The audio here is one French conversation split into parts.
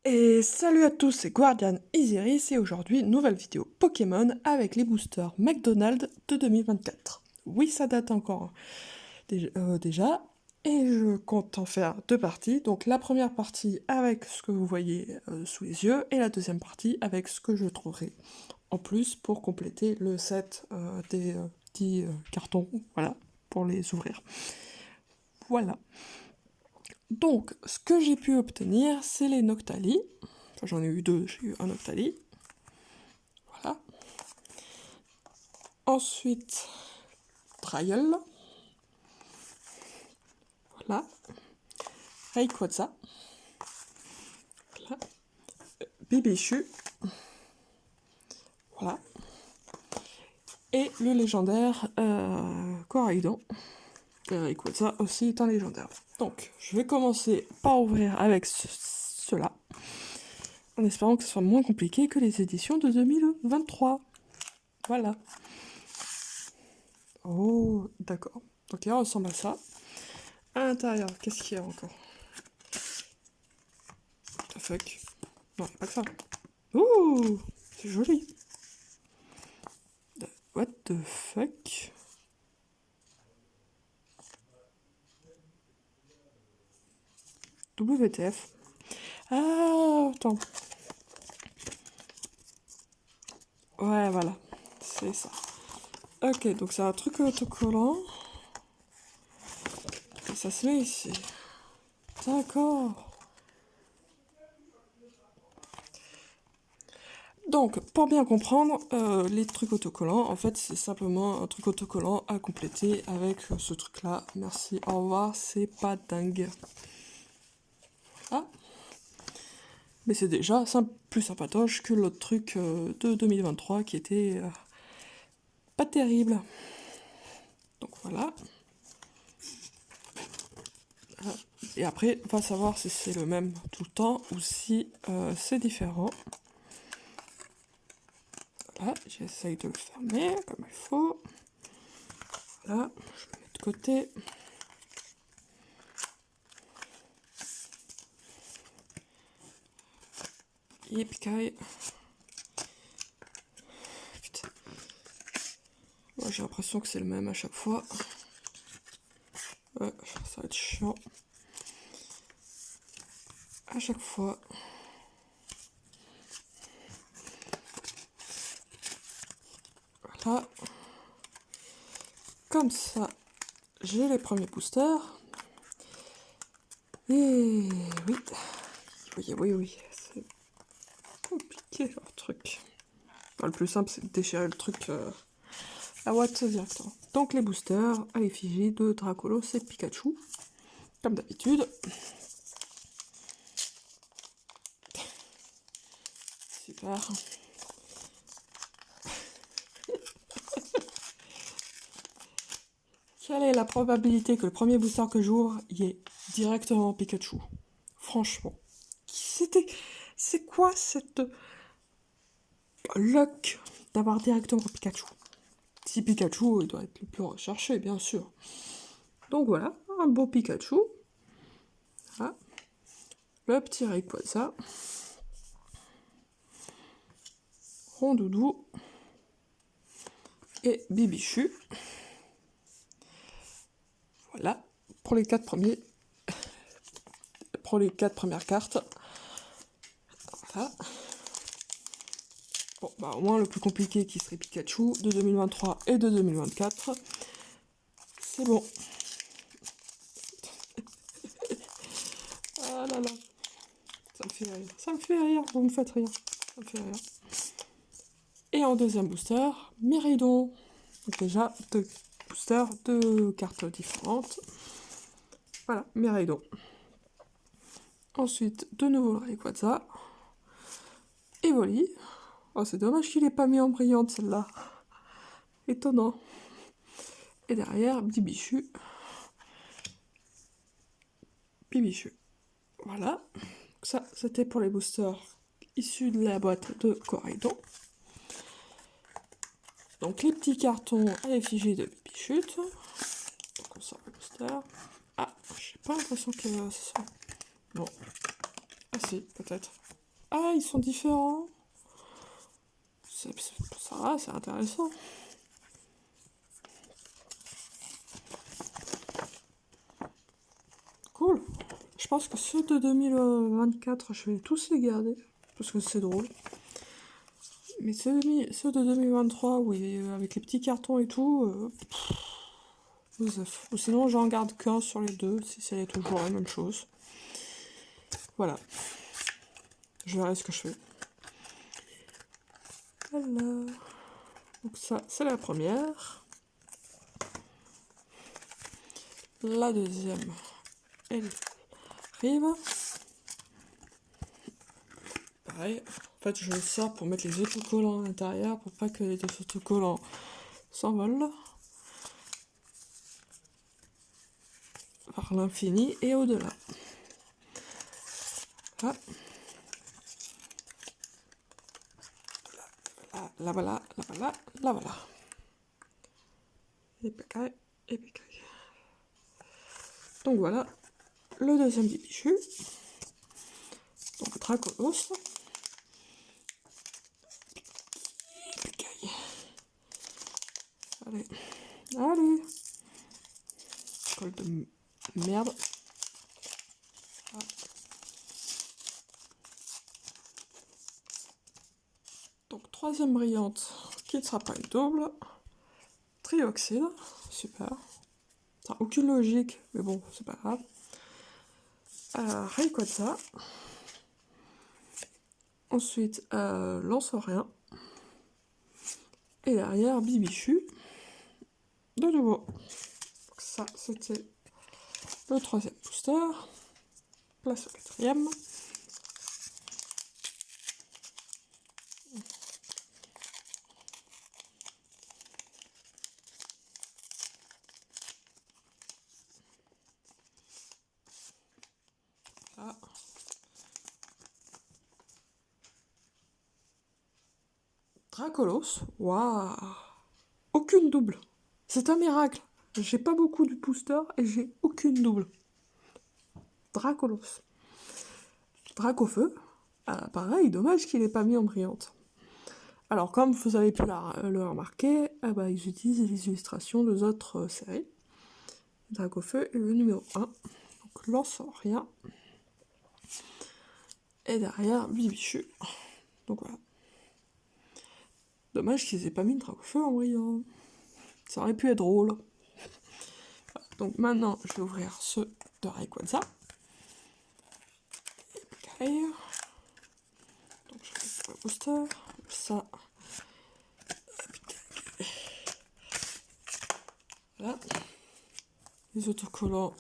Et salut à tous, c'est Guardian Isiris et aujourd'hui, nouvelle vidéo Pokémon avec les boosters McDonald's de 2024. Oui, ça date encore déjà, et je compte en faire deux parties. Donc la première partie avec ce que vous voyez sous les yeux et la deuxième partie avec ce que je trouverai en plus pour compléter le set des petits cartons, voilà, pour les ouvrir. Voilà. Donc, ce que j'ai pu obtenir, c'est les Noctali. Enfin, j'en ai eu deux, j'ai eu un Noctali. Voilà. Ensuite, Trial. Voilà. Rayquaza. Voilà. Bibichu. Voilà. Et le légendaire Coraidon. Rayquaza aussi est un légendaire. Donc, je vais commencer par ouvrir avec cela. En espérant que ce soit moins compliqué que les éditions de 2023. Voilà. Oh, d'accord. Donc, il ressemble à ça. À l'intérieur, qu'est-ce qu'il y a encore? What the fuck? Non, pas que ça. Ouh, c'est joli. What the fuck? WTF. Ah, attends. Ouais, voilà. C'est ça. Ok, donc c'est un truc autocollant. Et ça se met ici. D'accord. Donc, pour bien comprendre, les trucs autocollants, en fait, c'est simplement un truc autocollant à compléter avec ce truc-là. Merci, au revoir, c'est pas dingue. Ah. Mais c'est déjà plus sympatoche que l'autre truc de 2023 qui était pas terrible. Donc voilà. Et après, on va savoir si c'est le même tout le temps ou si c'est différent. Voilà, j'essaye de le fermer comme il faut. Voilà, je le mets de côté. Yippee. Putain. Moi, j'ai l'impression que c'est le même à chaque fois. Ouais, ça va être chiant. À chaque fois. Voilà. Comme ça, j'ai les premiers boosters. Et oui, c'est compliqué leur truc. Enfin, le plus simple, c'est de déchirer le truc à Watt directement. Donc les boosters à l'effigie de Dracolos et Pikachu, comme d'habitude. Super. Quelle est la probabilité que le premier booster que j'ouvre y ait directement Pikachu? Franchement. C'est quoi cette luck d'avoir directement Pikachu? Si Pikachu, il doit être le plus recherché, bien sûr. Donc voilà, un beau Pikachu. Voilà. Le petit Rayquaza. Rondoudou. Et Bibichu. Voilà, pour les 4 premiers. Pour les 4 premières cartes. Voilà. Bon, bah au moins le plus compliqué qui serait Pikachu de 2023 et de 2024. C'est bon. Ah là là. Ça me fait rire. Ça me fait rire. Vous me faites rire. Ça me fait rire. Et en deuxième booster, Miraidon. Donc déjà, deux boosters, deux cartes différentes. Voilà, Miraidon. Ensuite, de nouveau le Rayquaza. Evoli. Oh, c'est dommage qu'il n'ait pas mis en brillante celle-là. Étonnant. Et derrière, Bibichu. Voilà. Ça, c'était pour les boosters issus de la boîte de Coraidon. Donc les petits cartons à l'effigie de Bibichu. Donc on sort le booster. Ah, j'ai pas l'impression que ce soit... Non. Ah si, peut-être. Ah, ils sont différents. Ça va, c'est intéressant. Cool. Je pense que ceux de 2024, je vais tous les garder. Parce que c'est drôle. Mais ceux de 2023, oui, avec les petits cartons et tout, ou sinon j'en garde qu'un sur les deux, si c'est toujours la même chose. Voilà. Je verrai ce que je fais. Voilà. Donc ça, c'est la première. La deuxième, elle arrive. Pareil. En fait, je le sors pour mettre les autocollants à l'intérieur, pour pas que les autocollants s'envolent. Par l'infini et au-delà. Là. La voilà, la voilà, la voilà. Et pécaille, et pécaille. Donc voilà, le deuxième bibichu. Donc Dracolos. Pécaille. Allez, allez. Colle de merde. Ah. Donc troisième brillante, qui ne sera pas une double. Trioxyde, super. Ça n'a aucune logique, mais bon, c'est pas grave. Rayquaza. Ensuite, Lanceorien. Et derrière, Bibichu. De nouveau. Donc ça, c'était le troisième booster. Place au quatrième. Là. Dracolos. Waouh. Aucune double. C'est un miracle. J'ai pas beaucoup de boosters et j'ai aucune double. Dracolos. Dracofeu. Ah, pareil, dommage qu'il n'ait pas mis en brillante. Alors, comme vous avez pu le remarquer, ils utilisent les illustrations de d'autres séries. Dracofeu est le numéro 1. Donc, Lanceorien. Et derrière, Bibichu. Donc voilà. Dommage qu'ils aient pas mis le Dracofeu en brillant. Ça aurait pu être drôle. Voilà. Donc maintenant, je vais ouvrir ceux de Rayquaza. Okay. Donc je vais le booster. Ça. Voilà. Les autocollants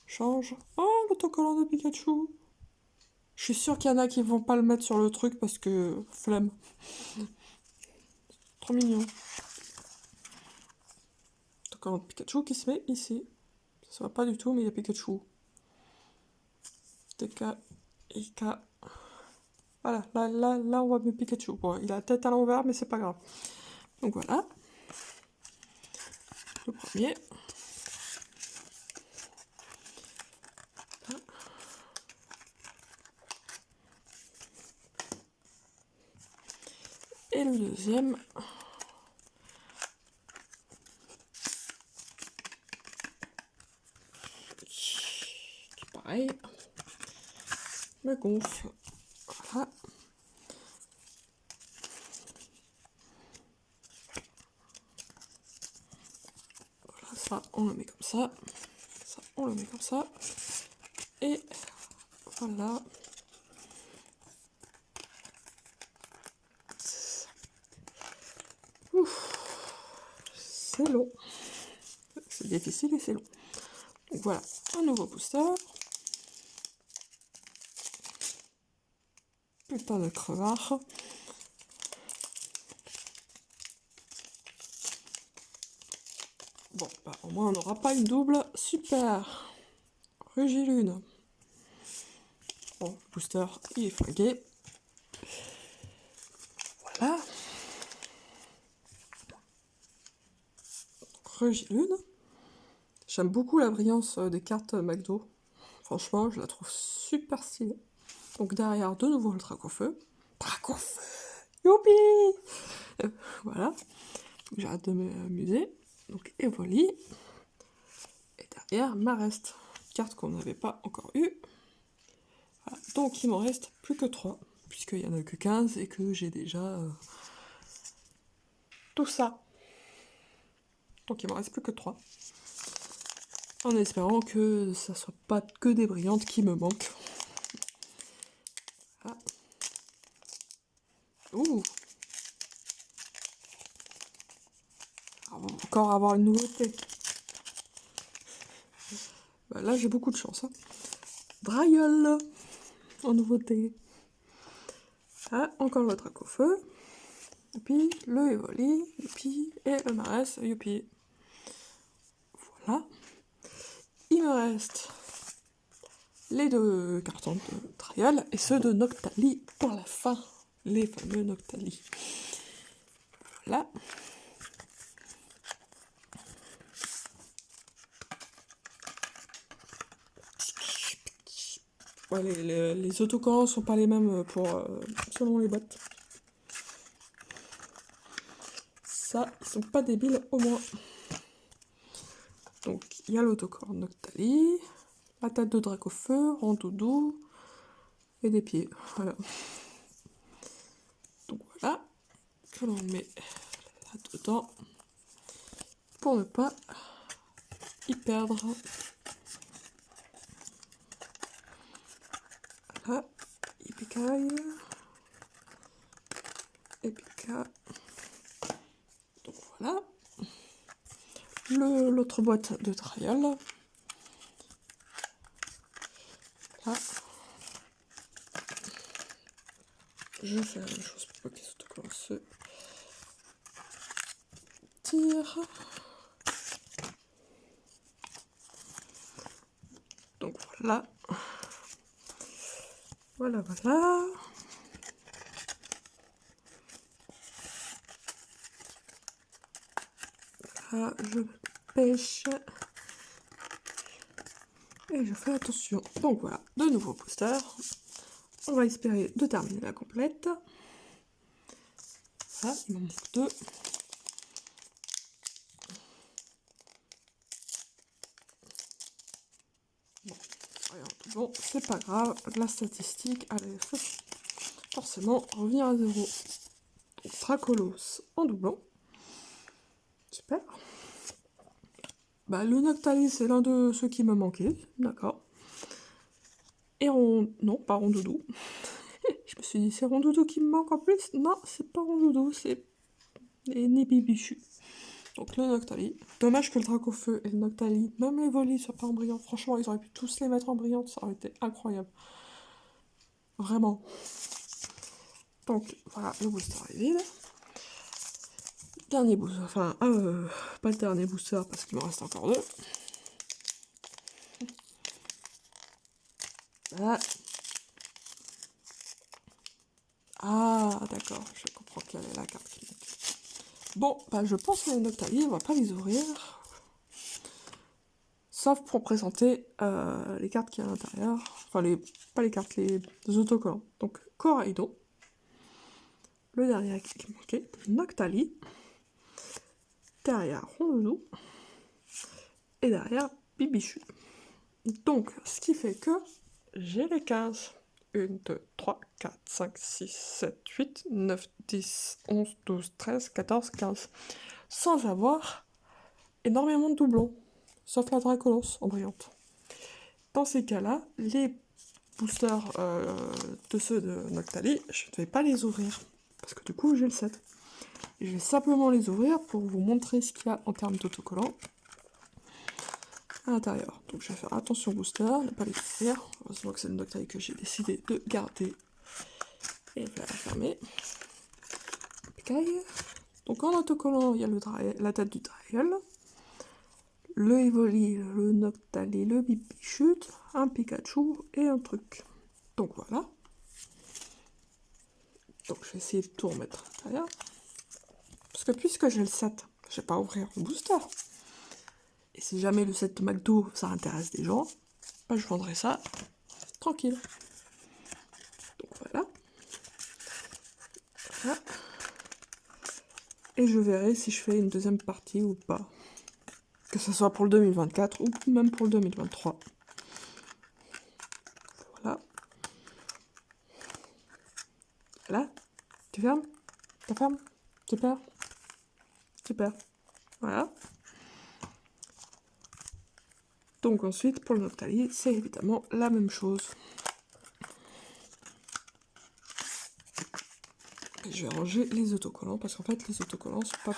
changent. Oh, l'autocollant de Pikachu. Je suis sûre qu'il y en a qui vont pas le mettre sur le truc parce que flemme. Trop mignon. Autocollant de Pikachu qui se met ici. Ça se voit pas du tout, mais il y a Pikachu. TK, IK. Voilà, là on voit mieux Pikachu. Bon, il a la tête à l'envers, mais c'est pas grave. Donc voilà. Le premier. Et le deuxième. Qui pareil. Me gonfle. Voilà. Voilà, ça on le met comme ça. Ça on le met comme ça. Et voilà. C'est long. C'est difficile et c'est long. Donc voilà, un nouveau booster. Putain de crevard. Bon, au moins on n'aura pas une double. Super. Rugilune. Bon, le booster, il est flingué. Voilà. Rugilune. J'aime beaucoup la brillance des cartes McDo. Franchement, je la trouve super stylée. Donc derrière, de nouveau le Dracofeu. Dracofeu! Youpi! Voilà. J'arrête de m'amuser. Donc Evoli. Et derrière, ma reste. Carte qu'on n'avait pas encore eue. Voilà. Donc il m'en reste plus que 3. Puisqu'il n'y en a que 15 et que j'ai déjà tout ça. Donc il m'en reste plus que 3. En espérant que ça soit pas que des brillantes qui me manquent. Ah. Ouh! On va encore avoir une nouveauté. Bah là j'ai beaucoup de chance. Hein. Drailleul en nouveauté. Ah, encore le Dracofeu. Youpi, le Evoli, youpi, et le Marès, youpi. Voilà. Il me reste les 2 cartons de Trial et ceux de Noctali pour la fin. Les fameux Noctali. Voilà. Ouais, les autocollants sont pas les mêmes selon les boîtes. Ça, ils sont pas débiles au moins. Donc, il y a l'autocollant Noctali, la tête de Dracofeu, Rondoudou et des pieds. Voilà. Donc voilà, que l'on met là-dedans pour ne pas y perdre. Voilà, Ipecaille, Epica. Donc voilà. L'autre boîte de trial. Là. Je fais la même chose pour pas que les autocollants se tirent. Donc voilà. Voilà, voilà. Là, je pêche. Et je fais attention. Donc voilà, de nouveaux boosters. On va espérer de terminer la complète. Voilà, il m'en manque 2. Bon, rien, bon, c'est pas grave. La statistique allait forcément revenir à 0. Donc Dracolos en doublon. Super. Bah, le Noctali, c'est l'un de ceux qui me manquait. D'accord. Et non, pas Rondoudou. Je me suis dit, c'est Rondoudou qui me manque en plus. Non, c'est pas Rondoudou, c'est les Nibibichus. Donc le Noctali. Dommage que le Dracofeu et le Noctali, même les Volis, soient pas en brillant. Franchement, ils auraient pu tous les mettre en brillante, ça aurait été incroyable. Vraiment. Donc voilà, le booster est vide. Dernier booster, enfin, pas le dernier booster parce qu'il me reste encore 2. Voilà. Ah, d'accord, je comprends quelle est la carte qui manque. Bon, bah je pense que les Noctali, on va pas les ouvrir. Sauf pour présenter les cartes qu'il y a à l'intérieur. Enfin, pas les cartes, les autocollants. Donc, Coraido. Le dernier qui manquait, Noctali. Derrière, Rondoudou. Et derrière, Bibichu. Donc, ce qui fait que j'ai les 15. 1, 2, 3, 4, 5, 6, 7, 8, 9, 10, 11, 12, 13, 14, 15. Sans avoir énormément de doublons. Sauf la Dracolos en brillante. Dans ces cas-là, les boosters de ceux de Noctali, je ne vais pas les ouvrir. Parce que du coup, j'ai le 7. Et je vais simplement les ouvrir pour vous montrer ce qu'il y a en termes d'autocollants à l'intérieur. Donc je vais faire attention booster, ne pas les ouvrir. Heureusement que c'est le Noctali que j'ai décidé de garder. Et je vais la fermer. Donc en autocollant, il y a la tête du Drael, le Evoli, le Noctali, le Bibichut, un Pikachu et un truc. Donc voilà. Donc je vais essayer de tout remettre à l'intérieur. Parce que puisque j'ai le 7, je vais pas ouvrir le booster. Et si jamais le 7 McDo, ça intéresse des gens, bah je vendrai ça tranquille. Voilà. Et je verrai si je fais une deuxième partie ou pas. Que ce soit pour le 2024 ou même pour le 2023. Voilà. Là, tu fermes? Tu fermes? Super. Super. Voilà. Donc ensuite, pour le Noctali, c'est évidemment la même chose. Je vais ranger les autocollants parce qu'en fait, les autocollants sont pas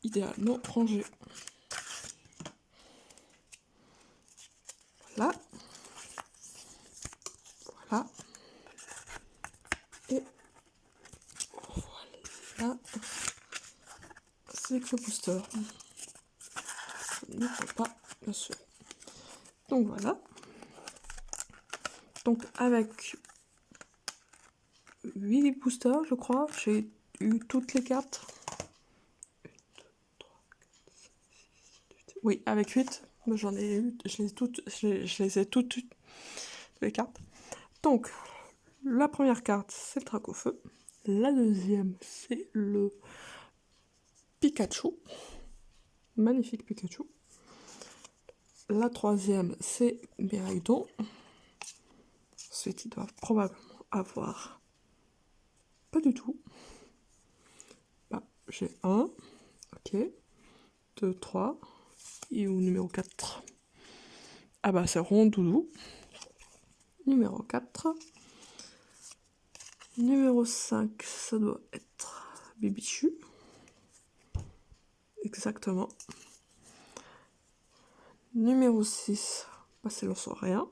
idéalement rangés. Voilà. Voilà. Et voilà. C'est que le booster. Ça ne peut pas, bien sûr. Donc voilà. Donc avec 8 boosters, je crois, j'ai eu toutes les cartes. Oui, avec 8, j'en ai eu, je les ai toutes les cartes. Donc, la première carte, c'est le Dracofeu. La deuxième, c'est le Pikachu. Magnifique Pikachu. La troisième, c'est Miraidon. Ensuite, il doit probablement avoir... Pas du tout. Bah, j'ai 1. Ok. 2, 3. Et au numéro 4. Ah bah, c'est Rondoudou. Numéro 4. Numéro 5, ça doit être Bibichu. Exactement. Numéro 6, bah c'est l'Ossauréen.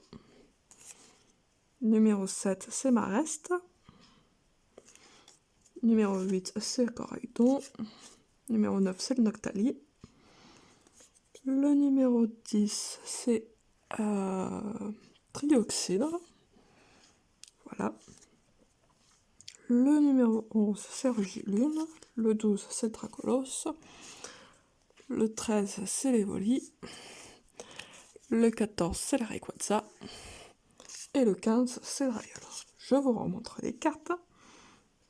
Numéro 7, c'est Mareste. Numéro 8, c'est le Coraidon. Numéro 9, c'est le Noctali. Le numéro 10, c'est Trioxydre. Voilà. Le numéro 11, c'est Rugilune. Le 12, c'est Dracolos. Le 13, c'est l'Evoli. Le 14, c'est le Rayquaza. Et le 15, c'est le Rayol. Je vous remontre les cartes.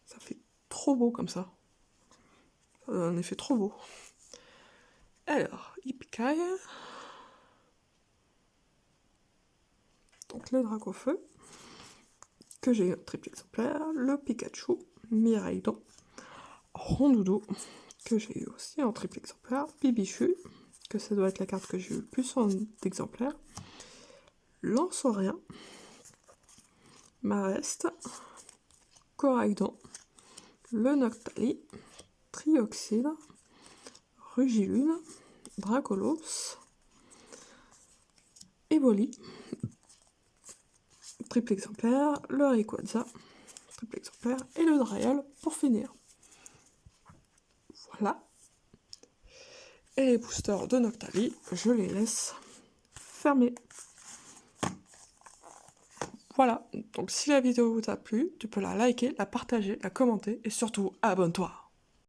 Ça fait trop beau comme ça. Ça donne un effet trop beau. Alors, Ipikai. Donc le Dracofeu. Que j'ai eu en triple exemplaire. Le Pikachu. Miraidon. Rondoudou. Que j'ai eu aussi en triple exemplaire. Bibichu. Que ça doit être la carte que j'ai eu le plus en exemplaire. Lanceauréen. Mareste. Coraidon. Le Noctali. Trioxydre. Rugilune. Dracolos. Evoli. Triple exemplaire. Le Rayquaza. Triple exemplaire. Et le Drayal pour finir. Voilà. Et les boosters de Noctali, je les laisse fermés. Voilà. Donc si la vidéo vous a plu, tu peux la liker, la partager, la commenter et surtout abonne-toi.